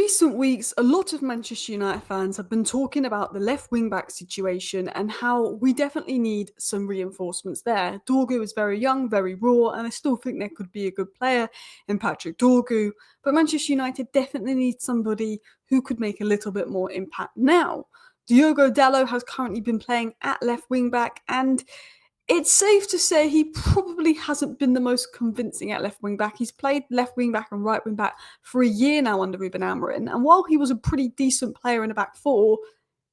recent weeks, a lot of Manchester United fans have been talking about the left wing back situation and how we definitely need some reinforcements there. Diogo is very young, very raw, and I still think there could be a good player in Patrick Diogo. But Manchester United definitely needs somebody who could make a little bit more impact now. Diogo Dalot has currently been playing at left wing back, and it's safe to say he probably hasn't been the most convincing at left wing back. He's played left wing back and right wing back for a year now under Ruben Amorim, and while he was a pretty decent player in a back four,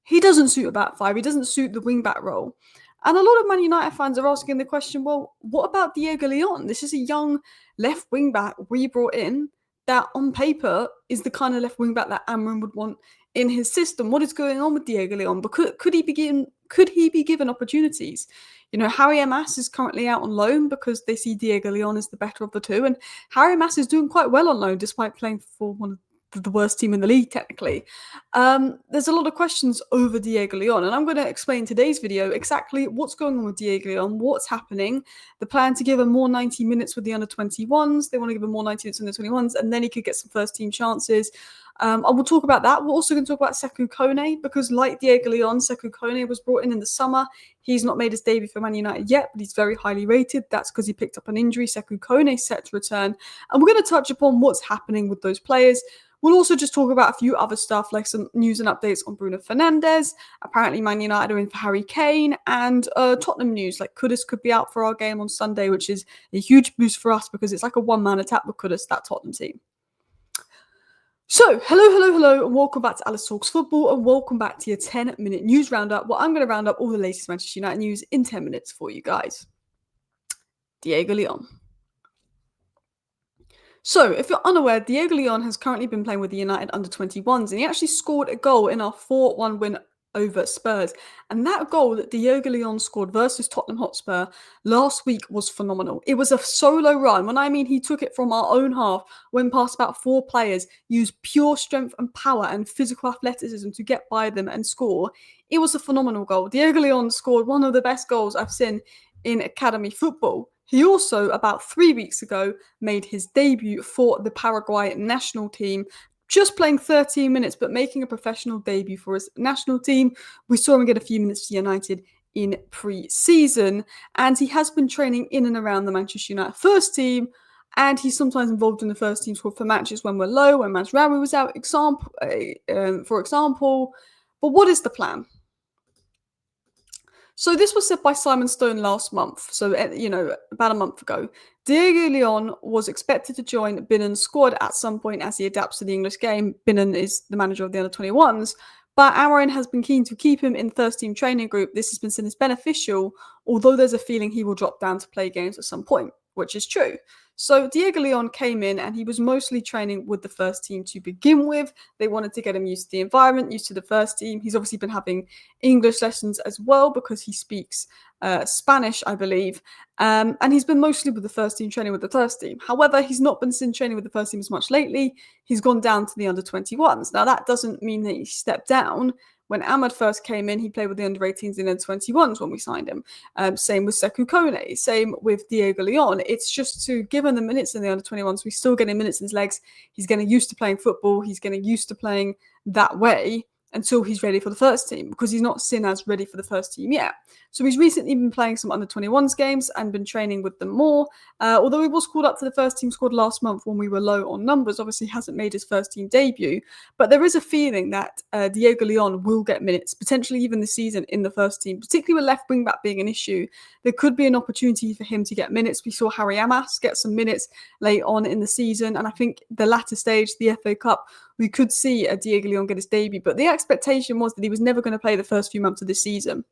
he doesn't suit a back five. He doesn't suit the wing back role. And a lot of Man United fans are asking the question, well, what about Diogo Leon? This is a young left wing back we brought in that on paper is the kind of left wing back that Amorim would want in his system. What is going on with Diogo Leon? But could he be given opportunities? You know, Harry Emas is currently out on loan because they see Diogo Leon as the better of the two. And Harry Emas is doing quite well on loan despite playing for one of the worst team in the league, technically. There's a lot of questions over Diogo Leon, and I'm going to explain in today's video exactly what's going on with Diogo Leon, what's happening, the plan to give him more 90 minutes with the under-21s. They want to give him more 90 minutes with the 21s, and then he could get some first-team chances. I will talk about that. We're also going to talk about Sekou Kone, because like Diogo Leon, Sekou Kone was brought in the summer. He's not made his debut for Man United yet, but he's very highly rated. That's because he picked up an injury. Sekou Kone is set to return. And we're going to touch upon what's happening with those players. We'll also just talk about a few other stuff, like some news and updates on Bruno Fernandes. Apparently, Man United are in for Harry Kane, and Tottenham news, like Kudus could be out for our game on Sunday, which is a huge boost for us because it's like a one-man attack with Kudus, that Tottenham team. So, hello, and welcome back to Alice Talks Football, and welcome back to your 10-minute news roundup, where I'm going to round up all the latest Manchester United news in 10 minutes for you guys. Diogo Leon. So, if you're unaware, Diogo Leon has currently been playing with the United under-21s, and he actually scored a goal in our 4-1 win over Spurs. And that goal that Diogo Leon scored versus Tottenham Hotspur last week was phenomenal. It was a solo run. When I mean he took it from our own half, went past about 4 players, used pure strength and power and physical athleticism to get by them and score. It was a phenomenal goal. Diogo Leon scored one of the best goals I've seen in academy football. He also, about 3 weeks ago, made his debut for the Paraguay national team, just playing 13 minutes, but making a professional debut for his national team. We saw him get a few minutes for United in pre-season, and he has been training in and around the Manchester United first team, and he's sometimes involved in the first team squad for matches when we're low, when Mazraoui was out, for example. But what is the plan? So this was said by Simon Stone last month, so, about a month ago. Diogo Leon was expected to join Binnen's squad at some point as he adapts to the English game. Binnen is the manager of the under-21s, but Amorim has been keen to keep him in the first team training group. This has been seen as beneficial, although there's a feeling he will drop down to play games at some point, which is true. So Diogo Leon came in and he was mostly training with the first team to begin with. They wanted to get him used to the environment, used to the first team. He's obviously been having English lessons as well because he speaks Spanish, I believe. And he's been mostly with the first team, training with the first team. However, he's not been seen training with the first team as much lately. He's gone down to the under-21s. Now, that doesn't mean that he stepped down. When Ahmad first came in, he played with the under-18s and under-21s when we signed him. Same with Sekou Kone, same with Diogo Leon. It's just to give him the minutes in the under-21s. We're still getting minutes in his legs. He's getting used to playing football. He's getting used to playing that way until he's ready for the first team, because he's not seen as ready for the first team yet. So he's recently been playing some under-21s games and been training with them more. Although he was called up to the first team squad last month when we were low on numbers, obviously hasn't made his first team debut. But there is a feeling that Diogo Leon will get minutes, potentially even this season in the first team, particularly with left wing back being an issue. There could be an opportunity for him to get minutes. We saw Harry Emas get some minutes late on in the season, and I think the latter stage, the FA Cup, we could see a Diogo Leon get his debut. But the expectation was that he was never going to play the first few months of this season.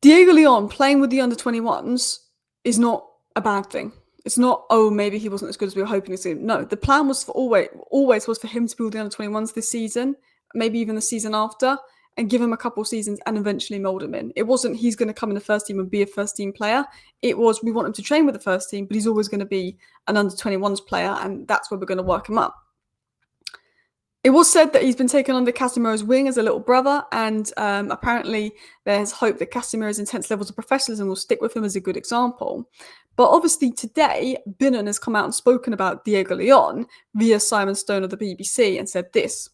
Diogo Leon playing with the under-21s is not a bad thing. It's not, oh, maybe he wasn't as good as we were hoping to see. No, the plan was for always was for him to be with the under-21s this season, maybe even the season after, and give him a couple of seasons and eventually mould him in. It wasn't he's going to come in the first team and be a first team player. It was we want him to train with the first team, but he's always going to be an under-21s player, and that's where we're going to work him up. It was said that he's been taken under Casemiro's wing as a little brother, and apparently there's hope that Casemiro's intense levels of professionalism will stick with him as a good example. But obviously today, Binnon has come out and spoken about Diego Leon via Simon Stone of the BBC and said this: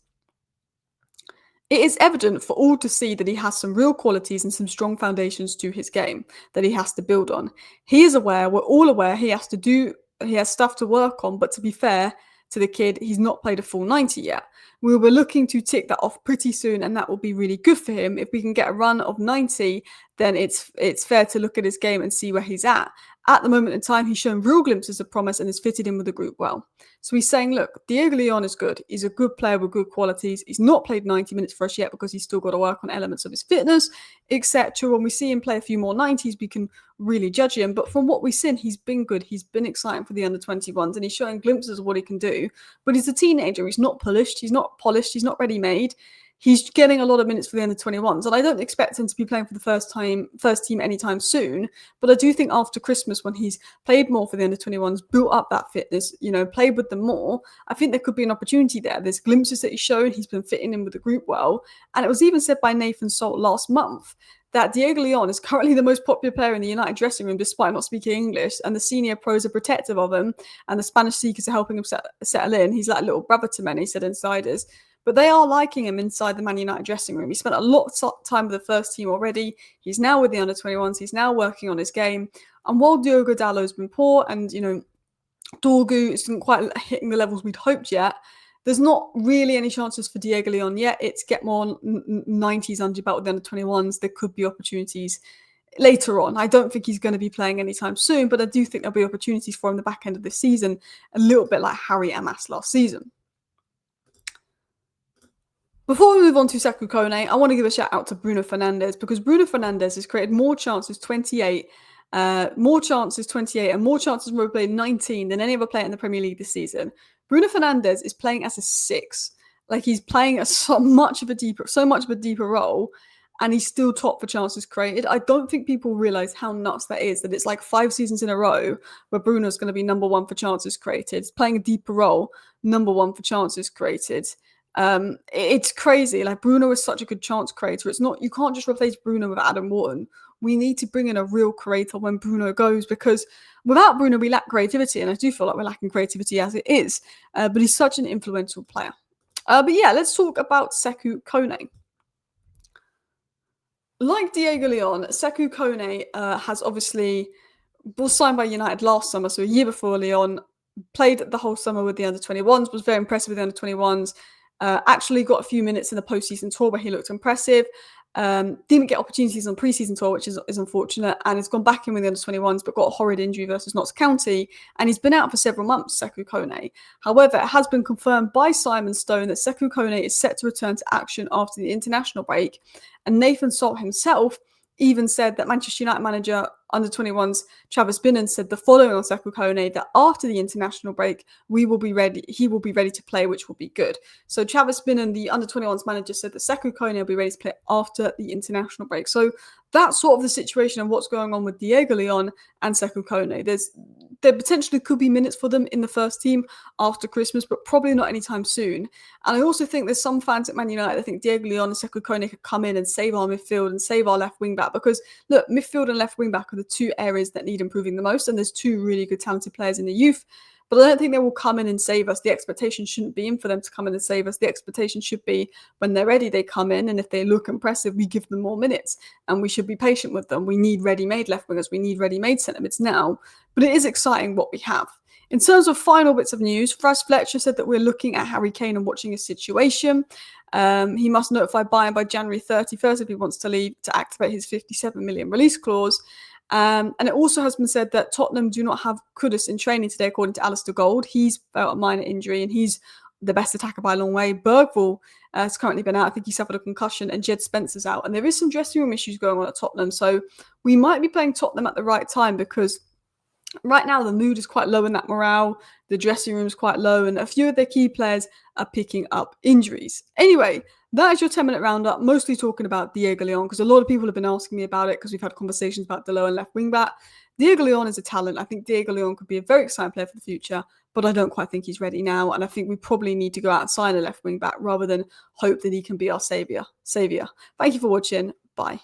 "It is evident for all to see that he has some real qualities and some strong foundations to his game that he has to build on. He is aware, we're all aware he has stuff to work on, but to be fair to the kid, he's not played a full 90 yet. We were looking to tick that off pretty soon, and that will be really good for him. If we can get a run of 90, then it's fair to look at his game and see where he's at. At the moment in time, he's shown real glimpses of promise and has fitted in with the group well." So he's saying, look, Diego Leon is good. He's a good player with good qualities. He's not played 90 minutes for us yet because he's still got to work on elements of his fitness, etc. When we see him play a few more 90s, we can really judge him. But from what we've seen, he's been good. He's been exciting for the under-21s, and he's showing glimpses of what he can do. But he's a teenager. He's not polished. He's not ready-made. He's getting a lot of minutes for the under-21s, and I don't expect him to be playing for the first team anytime soon. But I do think after Christmas, when he's played more for the under-21s, built up that fitness, played with them more, I think there could be an opportunity there. There's glimpses that he's shown. He's been fitting in with the group well. And it was even said by Nathan Salt last month that Diego Leon is currently the most popular player in the United dressing room despite not speaking English, and the senior pros are protective of him, and the Spanish seekers are helping him settle in. He's like a little brother to many, said insiders. But they are liking him inside the Man United dressing room. He spent a lot of time with the first team already. He's now with the under-21s. He's now working on his game. And while Diogo Dalot's been poor and, Diogo isn't quite hitting the levels we'd hoped yet, there's not really any chances for Diego Leon yet. It's get more 90s under your belt with the under-21s. There could be opportunities later on. I don't think he's going to be playing anytime soon, but I do think there'll be opportunities for him the back end of this season, a little bit like Harry Amas last season. Before we move on to Sekou Kone, I want to give a shout out to Bruno Fernandes, because Bruno Fernandes has created more chances, 28, and more chances when we played 19 than any other player in the Premier League this season. Bruno Fernandes is playing as a 6. Like, he's playing so much of a deeper role, and he's still top for chances created. I don't think people realize how nuts that is, that it's like 5 seasons in a row where Bruno's going to be number 1 for chances created. He's playing a deeper role, number 1 for chances created. It's crazy. Like, Bruno is such a good chance creator. It's not, you can't just replace Bruno with Adam Wharton. We need to bring in a real creator when Bruno goes, because without Bruno, we lack creativity, and I do feel like we're lacking creativity as it is. But he's such an influential player. But yeah, let's talk about Sekou Kone. Like Diego Leon, Sekou Kone was signed by United last summer, so a year before Leon, played the whole summer with the under-21s, was very impressive with the under-21s. Actually got a few minutes in the postseason tour where he looked impressive. Didn't get opportunities on the preseason tour, which is unfortunate, and has gone back in with the under-21s, but got a horrid injury versus Notts County, and he's been out for several months, Sekou Kone. However, it has been confirmed by Simon Stone that Sekou Kone is set to return to action after the international break, and Nathan Salt himself even said that Manchester United manager under-21s Travis Binnon said the following on Sekou Kone, that after the international break, he will be ready to play, which will be good. So Travis Binnon, the under-21s manager, said that Sekou Kone will be ready to play after the international break. So that's sort of the situation and what's going on with Diego Leon and Sekou Kone. There potentially could be minutes for them in the first team after Christmas, but probably not anytime soon. And I also think there's some fans at Man United that think Diego Leon and Sekou Kone could come in and save our midfield and save our left wing back, because look, midfield and left wing back are the 2 areas that need improving the most, and there's 2 really good talented players in the youth. But I don't think they will come in and save us. The expectation shouldn't be in for them to come in and save us. The expectation should be when they're ready, they come in, and if they look impressive, we give them more minutes, and we should be patient with them. We need ready-made left wingers. We need ready-made centre mids now. But it is exciting what we have. In terms of final bits of news, Fraz Fletcher said that we're looking at Harry Kane and watching his situation. He must notify Bayern by January 31st if he wants to leave to activate his 57 million release clause. And it also has been said that Tottenham do not have Kudus in training today, according to Alistair Gold. He's felt a minor injury, and he's the best attacker by a long way. Bergvall has currently been out. I think he suffered a concussion, and Jed Spencer's out. And there is some dressing room issues going on at Tottenham. So we might be playing Tottenham at the right time, because right now the mood is quite low in that morale. The dressing room is quite low, and a few of their key players are picking up injuries. Anyway, that is your 10-minute roundup, mostly talking about Diego Leon, because a lot of people have been asking me about it, because we've had conversations about the lower and left wing back. Diego Leon is a talent. I think Diego Leon could be a very exciting player for the future, but I don't quite think he's ready now. And I think we probably need to go out and sign a left wing back rather than hope that he can be our saviour. Thank you for watching. Bye.